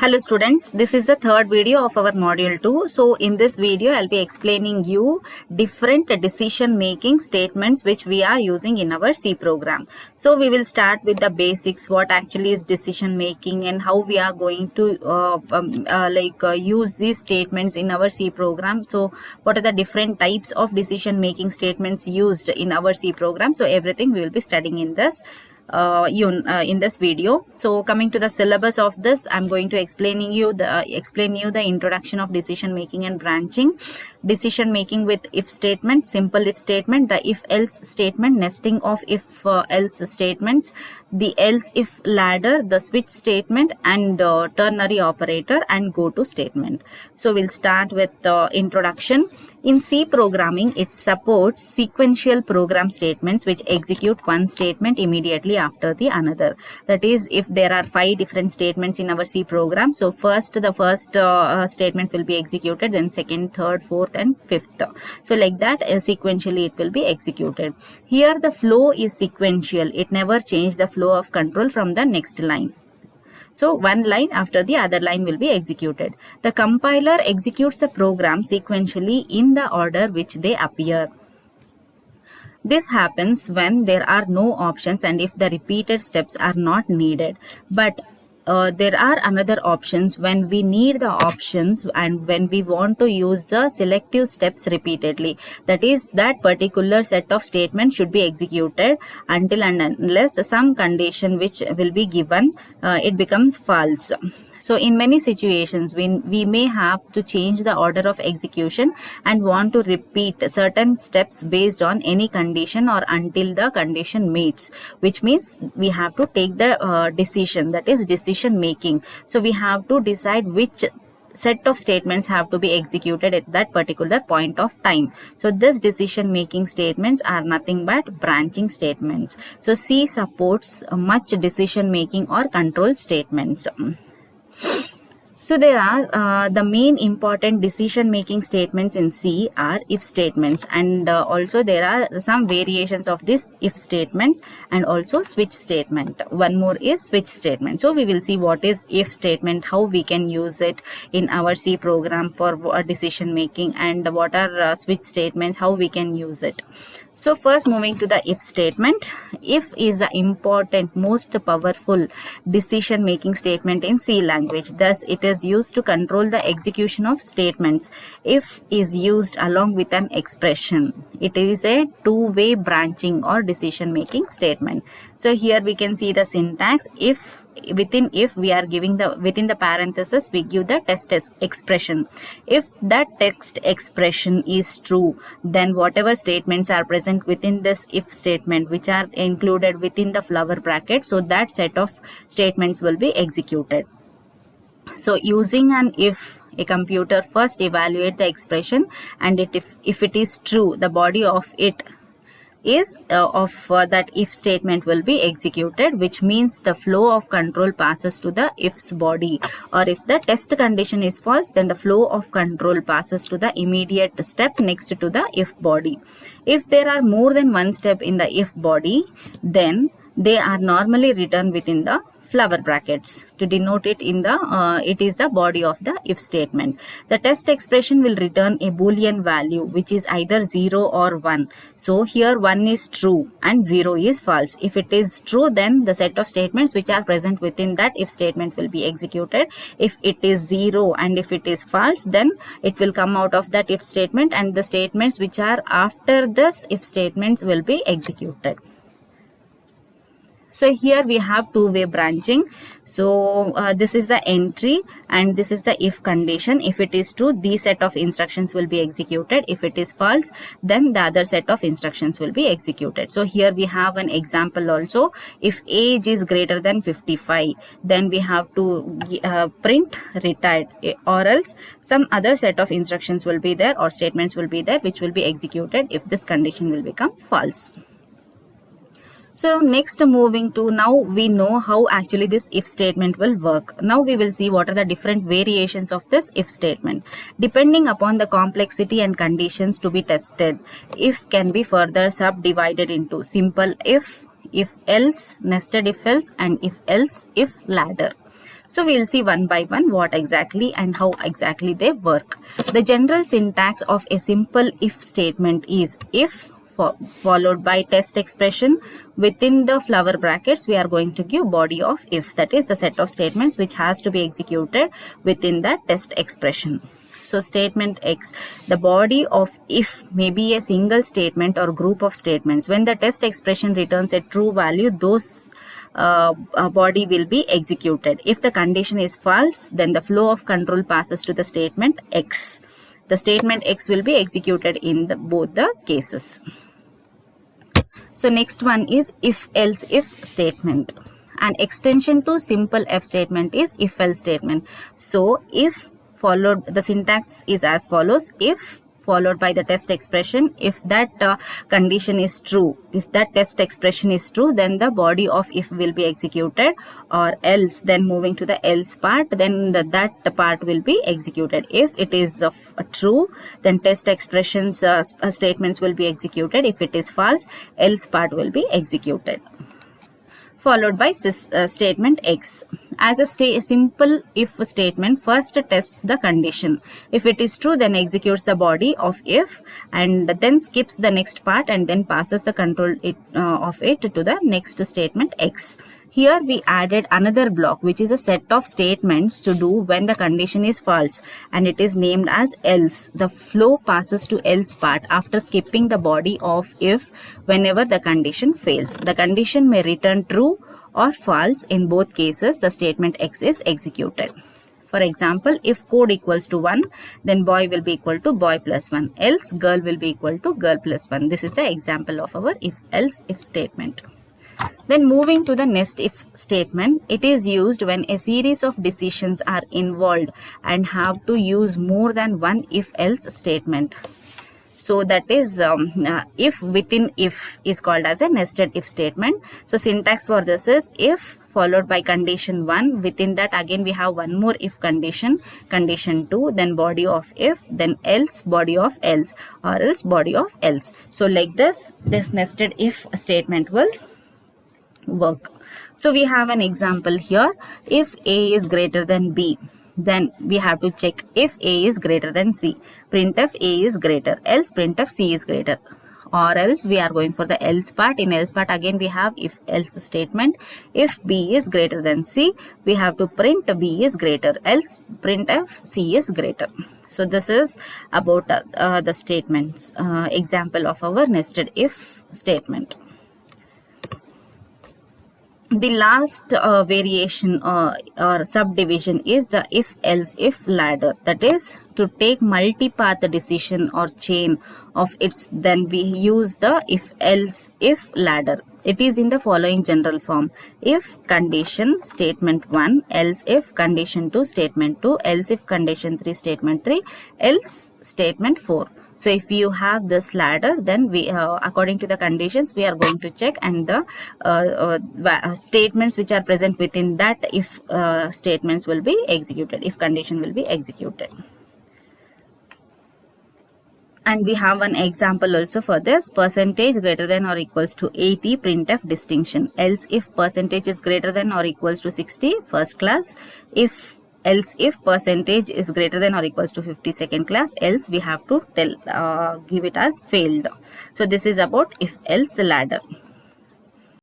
Hello students, this is the third video of our module 2. So in this video, I'll be explaining you different decision making statements which we are using in our C program. So we will start with the basics, what actually is decision making and how we are going to use these statements in our C program. So what are the different types of decision making statements used in our C program. So everything we will be studying in this in this video. So coming to the syllabus of this, I'm going to explain you the introduction of decision making and branching, decision making with if statement, simple if statement, the if else statement, nesting of if else statements, the else if ladder, the switch statement, and ternary operator and go to statement. So we'll start with the introduction. In C programming, it supports sequential program statements which execute one statement immediately after the another. That is, if there are 5 different statements in our C program, so the first statement will be executed, then second, third, fourth, and fifth. So like that, sequentially it will be executed. Here the flow is sequential. It never changes the flow of control from the next line. So one line after the other line will be executed. The compiler executes the program sequentially in the order which they appear. This happens when there are no options and if the repeated steps are not needed. But there are another options when we need the options and when we want to use the selective steps repeatedly. That is, that particular set of statements should be executed until and unless some condition which will be given, it becomes false. So in many situations, we may have to change the order of execution and want to repeat certain steps based on any condition or until the condition meets, which means we have to take the decision, that is decision making. So we have to decide which set of statements have to be executed at that particular point of time. So this decision making statements are nothing but branching statements. So C supports much decision making or control statements. So there are the main important decision making statements in C are if statements, and also there are some variations of this if statements and also switch statement. One more is switch statement. So we will see what is if statement, how we can use it in our C program for decision making, and what are switch statements, how we can use it. So first, moving to the if statement. If is the important, most powerful decision making statement in C language. Thus it is used to control the execution of statements. If is used along with an expression. It is a two-way branching or decision making statement. So here we can see the syntax. If within if we are giving the within the parenthesis we give the test expression. If that text expression is true, then whatever statements are present within this if statement which are included within the flower bracket, so that set of statements will be executed. So using an if, a computer first evaluate the expression, and if it is true, the body of it is that if statement will be executed, which means the flow of control passes to the if's body. Or if the test condition is false, then the flow of control passes to the immediate step next to the if body. If there are more than one step in the if body, then they are normally written within the flower brackets to denote it in the it is the body of the if statement. The test expression will return a boolean value which is either 0 or 1. So here 1 is true and 0 is false. If it is true, then the set of statements which are present within that if statement will be executed. If it is 0 and if it is false, then it will come out of that if statement, and the statements which are after this if statements will be executed. So here we have two-way branching. So this is the entry and this is the if condition. If it is true, these set of instructions will be executed. If it is false, then the other set of instructions will be executed. So here we have an example also. If age is greater than 55, then we have to print retired, or else some other set of instructions will be there or statements will be there which will be executed if this condition will become false. So next, moving to, now we know how actually this if statement will work. Now we will see what are the different variations of this if statement. Depending upon the complexity and conditions to be tested, if can be further subdivided into simple if else, nested if else, and if else if ladder. So we'll see one by one what exactly and how exactly they work. The general syntax of a simple if statement is if followed by test expression. Within the flower brackets, we are going to give body of if, that is the set of statements which has to be executed within that test expression. So statement X, the body of if may be a single statement or group of statements. When the test expression returns a true value, those body will be executed. If the condition is false, then the flow of control passes to the statement X. The statement X will be executed in both the cases. So next one is if else if statement. An extension to simple if statement is if else statement. So if followed, the syntax is as follows: if followed by the test expression. If that condition is true, if that test expression is true, then the body of if will be executed, or else, then moving to the else part, then that part will be executed. If it is true, then test expressions statements will be executed. If it is false, else part will be executed. Followed by statement X. As a simple if statement, first tests the condition. If it is true, then executes the body of if, and then skips the next part and then passes the control of it to the next statement X. Here we added another block, which is a set of statements to do when the condition is false, and it is named as else. The flow passes to else part after skipping the body of if whenever the condition fails. The condition may return true or false. In both cases, the statement X is executed. For example, if code equals to 1, then boy will be equal to boy plus 1. Else girl will be equal to girl plus 1. This is the example of our if else if statement. Then moving to the next if statement, it is used when a series of decisions are involved and have to use more than one if else statement. So that is if within if is called as a nested if statement. So syntax for this is if followed by condition 1. Within that again we have one more if condition, condition 2, then body of if, then else, body of else, or else body of else. So like this nested if statement will work. So we have an example here. If A is greater than B, then we have to check if A is greater than C. Printf A is greater, else printf C is greater. Or else we are going for the else part. In else part again we have if else statement. If B is greater than C, we have to print B is greater, else printf C is greater. So this is about the statements, example of our nested if statement. The last variation or subdivision is the if else if ladder. That is to take multi-path decision or chain of its, then we use the if else if ladder. It is in the following general form: if condition statement 1, else if condition 2 statement 2, else if condition 3 statement 3, else statement 4. So if you have this ladder, then we according to the conditions we are going to check, and the statements which are present within that if statements will be executed, if condition will be executed. And we have an example also for this: percentage greater than or equals to 80, printf distinction. Else if percentage is greater than or equals to 60, first class. Else if percentage is greater than or equals to 50, second class. Else we have to give it as failed. So this is about if else ladder.